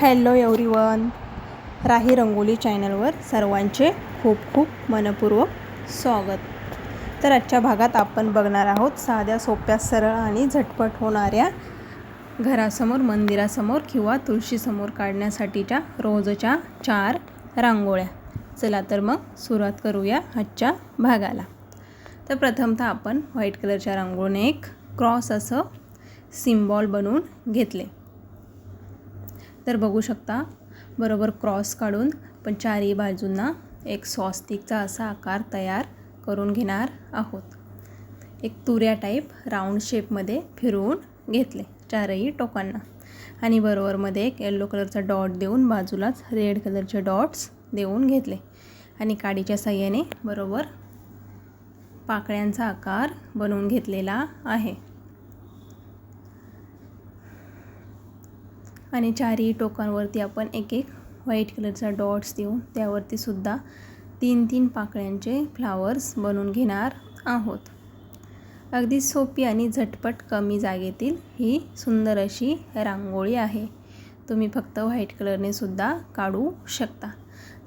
Hello everyone, राही रंगोली चॅनलवर सर्वांचे खूप खूप मनपूर्वक स्वागत. तर आजच्या भागात आपण बघणार आहोत साध्या सोप्या सरळ आणि झटपट होणाऱ्या घरासमोर, मंदिरासमोर किंवा तुळशीसमोर काढण्यासाठीच्या रोजच्या 4 रांगोळ्या. चला तर मग सुरुवात करूया आजच्या भागाला. तर प्रथमतः आपण व्हाईट कलरच्या रांगोळीने एक क्रॉस असं सिम्बॉल बनवून घेतले. तर बघू शकता बरोबर क्रॉस काढून पण चारही बाजूंना एक स्वस्तिकचा असा आकार तयार करून घेणार आहोत. एक तुऱ्या टाईप राऊंड शेपमध्ये फिरवून घेतले चारही टोकांना आणि बरोबरमध्ये एक येलो कलरचा डॉट देऊन बाजूलाच रेड कलरचे डॉट्स देऊन घेतले आणि काडीच्या साहाय्याने बरोबर पाकळ्यांचा आकार बनवून घेतलेला आहे. आणि चारही टोकांवरती आपण एक एक व्हाईट कलरचा डॉट्स देऊन त्यावरती सुद्धा 3-3 पाकळ्यांचे फ्लावर्स बनवून घेणार आहोत. अगदी सोपी आणि झटपट कमी जागेतील ही सुंदर अशी रांगोळी आहे. तुम्ही फक्त व्हाईट कलरने सुद्धा काढू शकता.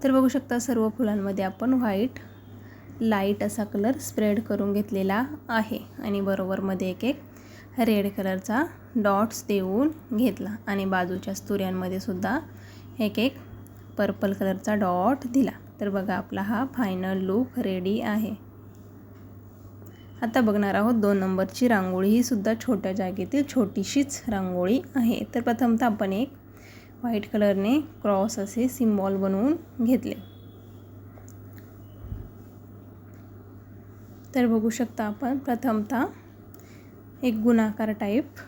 तर बघू शकता सर्व फुलांमध्ये आपण व्हाईट लाईट असा कलर स्प्रेड करून घेतलेला आहे आणि बरोबरमध्ये एक एक रेड कलरचा डॉट्स देऊन घेतला आणि बाजूच्या तुऱ्यांमध्ये सुद्धा एक एक पर्पल कलरचा डॉट दिला. तर बघा आपला हा फायनल लुक रेडी आहे. आता बघणार आहोत 2 नंबरची रांगोळी. ही सुद्धा छोट्या जागेतील छोटीशीच रांगोळी आहे. तर प्रथमतः आपण एक व्हाईट कलरने क्रॉस असे सिम्बॉल बनवून घेतले. तर बघू शकता आपण प्रथमतः एक गुणाकार टाईप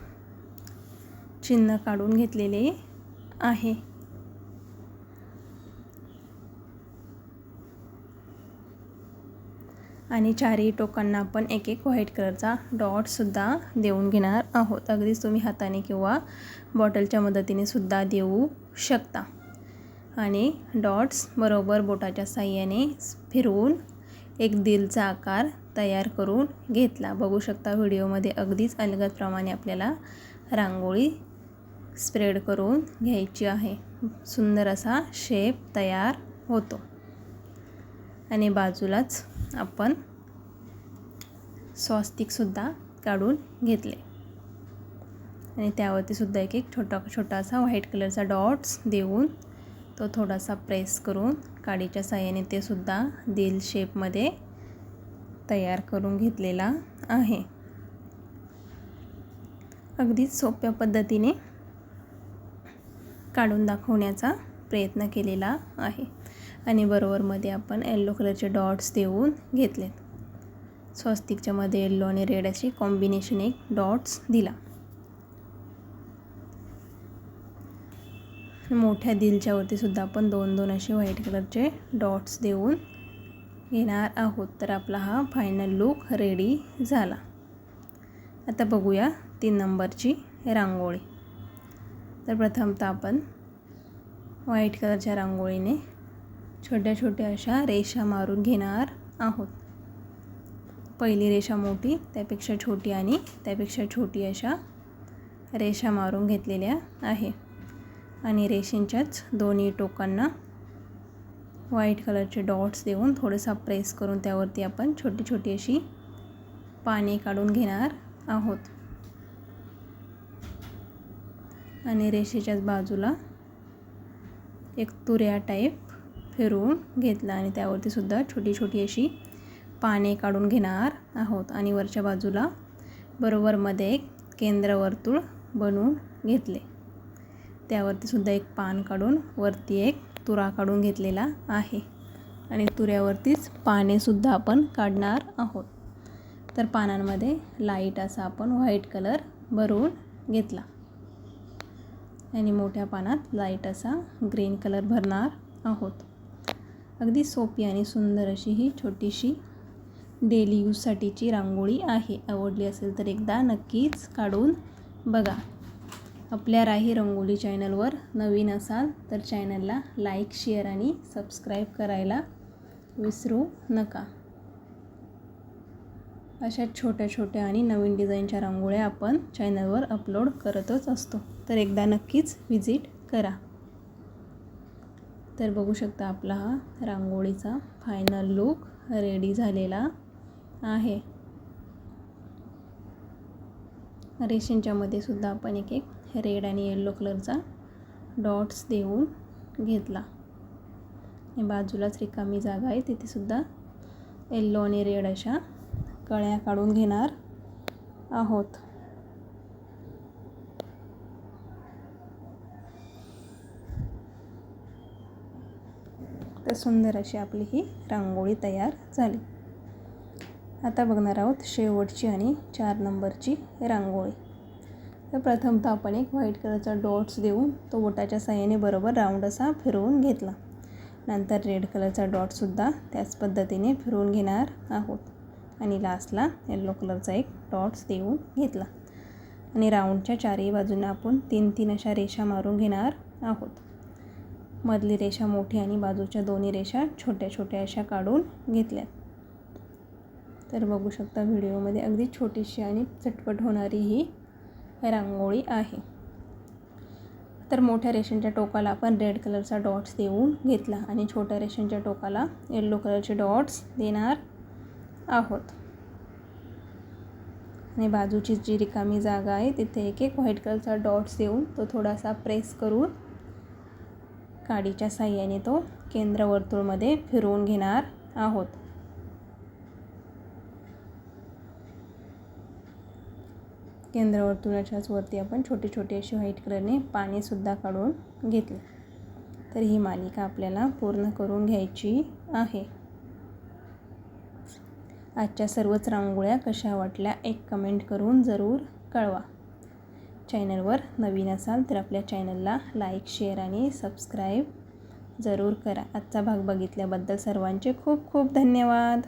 चिन्ह काढून घेतलेले आहे आणि चारही टोकांना आपण एक एक व्हाईट कलरचा डॉट सुद्धा देऊन घेणार आहोत. अगदीच तुम्ही हाताने किंवा बॉटलच्या मदतीने सुद्धा देऊ शकता आणि डॉट्स बरोबर बोटाच्या साहाय्याने फिरवून एक दिलचा आकार तयार करून घेतला. बघू शकता व्हिडिओमध्ये अगदीच अलगदप्रमाणे आपल्याला रांगोळी स्प्रेड करून घ्यायची आहे. सुंदर असा शेप तयार होतो आणि बाजूलाच आपण स्वस्तिकसुद्धा काढून घेतले आणि त्यावरती सुद्धा एक एक छोटासा व्हाईट कलरचा डॉट्स देऊन तो थोडासा प्रेस करून काडीच्या साहाय्याने ते सुद्धा दिल शेपमध्ये तयार करून घेतलेला आहे. अगदीच सोप्या पद्धतीने काढून दाखवण्याचा प्रयत्न केलेला आहे आणि बरोबरमध्ये आपण येलो कलरचे डॉट्स देऊन घेतलेत. स्वस्तिकच्या मध्ये येलो आणि रेड अशी कॉम्बिनेशन एक डॉट्स दिला. मोठ्या दिलच्या वरती सुद्धा आपण 2-2 असे व्हाईट कलरचे डॉट्स देऊन घेणार आहोत. तर आपला हा फायनल लुक रेडी झाला. आता बघूया 3 नंबरची रांगोळी. तर प्रथमतः आपण व्हाईट कलरच्या रांगोळीने छोट्या छोट्या अशा रेषा मारून घेणार आहोत. पहिली रेषा मोठी, त्यापेक्षा छोटी आणि त्यापेक्षा छोटी अशा रेषा मारून घेतलेल्या आहे आणि रेषेच्याच दोन्ही टोकांना व्हाईट कलरचे डॉट्स देऊन थोडासा प्रेस करून त्यावरती आपण छोटी छोटी अशी पाने काढून घेणार आहोत आणि रेषेच्याच बाजूला एक तुऱ्या टाईप फिरवून घेतला आणि त्यावरती सुद्धा छोटी छोटी अशी पाने काढून घेणार आहोत आणि वरच्या बाजूला बरोबरमध्ये एक केंद्रवर्तुळ बनवून घेतले. त्यावरती सुद्धा एक पान काढून वरती एक तुरा काढून घेतलेला आहे आणि तुऱ्यावरतीच पाने सुद्धा आपण काढणार आहोत. तर पानांमध्ये लाईट असा आपण व्हाईट कलर भरून घेतला आणि मोठ्या पानात लाईट असा ग्रीन कलर भरणार आहोत. अगदी सोपी आणि सुंदर अशी ही छोटीशी डेली यूजसाठीची रांगोळी आहे. आवडली असेल तर एकदा नक्कीच काढून बघा. आपल्या राही रंगोली चॅनलवर नवीन असाल तर चॅनलला लाईक, शेअर आणि सबस्क्राईब करायला विसरू नका. अशा छोट्या छोट्या आणि नवीन डिझाईनच्या रांगोळ्या आपण चॅनलवर अपलोड करतच असतो. तर एकदा नक्कीच व्हिजिट करा. तर बघू शकता आपला हा रांगोळीचा फायनल लुक रेडी झालेला आहे. रेषेंच्या मध्ये सुद्धा आपण एक रेड आणि येलो कलरचा डॉट्स देऊन घेतला. आणि बाजूलाच रिकामी जागा आहे, तिथे सुद्धा येलो आणि रेड अशा कळ्या काढून घेणार आहोत. तर सुंदर अशी आपली ही रांगोळी तयार झाली. आता बघणार आहोत शेवटची आणि 4 नंबरची रांगोळी. तर प्रथमतः आपण एक व्हाईट कलरचा डॉट्स देऊन तो बोटाच्या साहाय्याने बरोबर राऊंड असा फिरवून घेतला. नंतर रेड कलरचा डॉटसुद्धा त्याच पद्धतीने फिरवून घेणार आहोत. आणि लास्टला येलो कलरचा एक डॉट्स देऊन घेतला. आणि राऊंडच्या चारही बाजूंना आपण 3-3 अशा रेषा मारून घेणार आहोत. मधली रेषा मोठी आणि बाजूच्या दोन्ही रेषा छोट्या छोट्या अशा काढून घेतल्यात. तर बघू शकता व्हिडिओमध्ये अगदी छोटीशी आणि झटपट होणारी ही रांगोळी आहे. तर मोठ्या रेषेच्या टोकाला आपण रेड कलरचा डॉट्स देऊन घेतला आणि छोट्या रेषेच्या टोकाला येलो कलरचे डॉट्स देणार आहोत. आणि बाजूची जी रिकामी जागा आहे तिथे एक व्हाईट कलरचा डॉट्स देऊन तो थोडासा प्रेस करून काडीच्या साहाय्याने तो केंद्रवर्तुळमध्ये फिरवून घेणार आहोत. केंद्रवर्तुळाच्याच वरती आपण छोटी छोटी अशी व्हाईट कलरने पानेसुद्धा काढून घेतले. तर ही मालिका आपल्याला पूर्ण करून घ्यायची आहे. आजच्या सर्वच रांगोळ्या कशा वाटल्या एक कमेंट करून जरूर कळवा. चॅनलवर नवीन असाल तर आपल्या चॅनलला लाईक, शेअर आणि सबस्क्राईब जरूर करा. आजचा भाग बघितल्याबद्दल सर्वांचे खूप खूप धन्यवाद.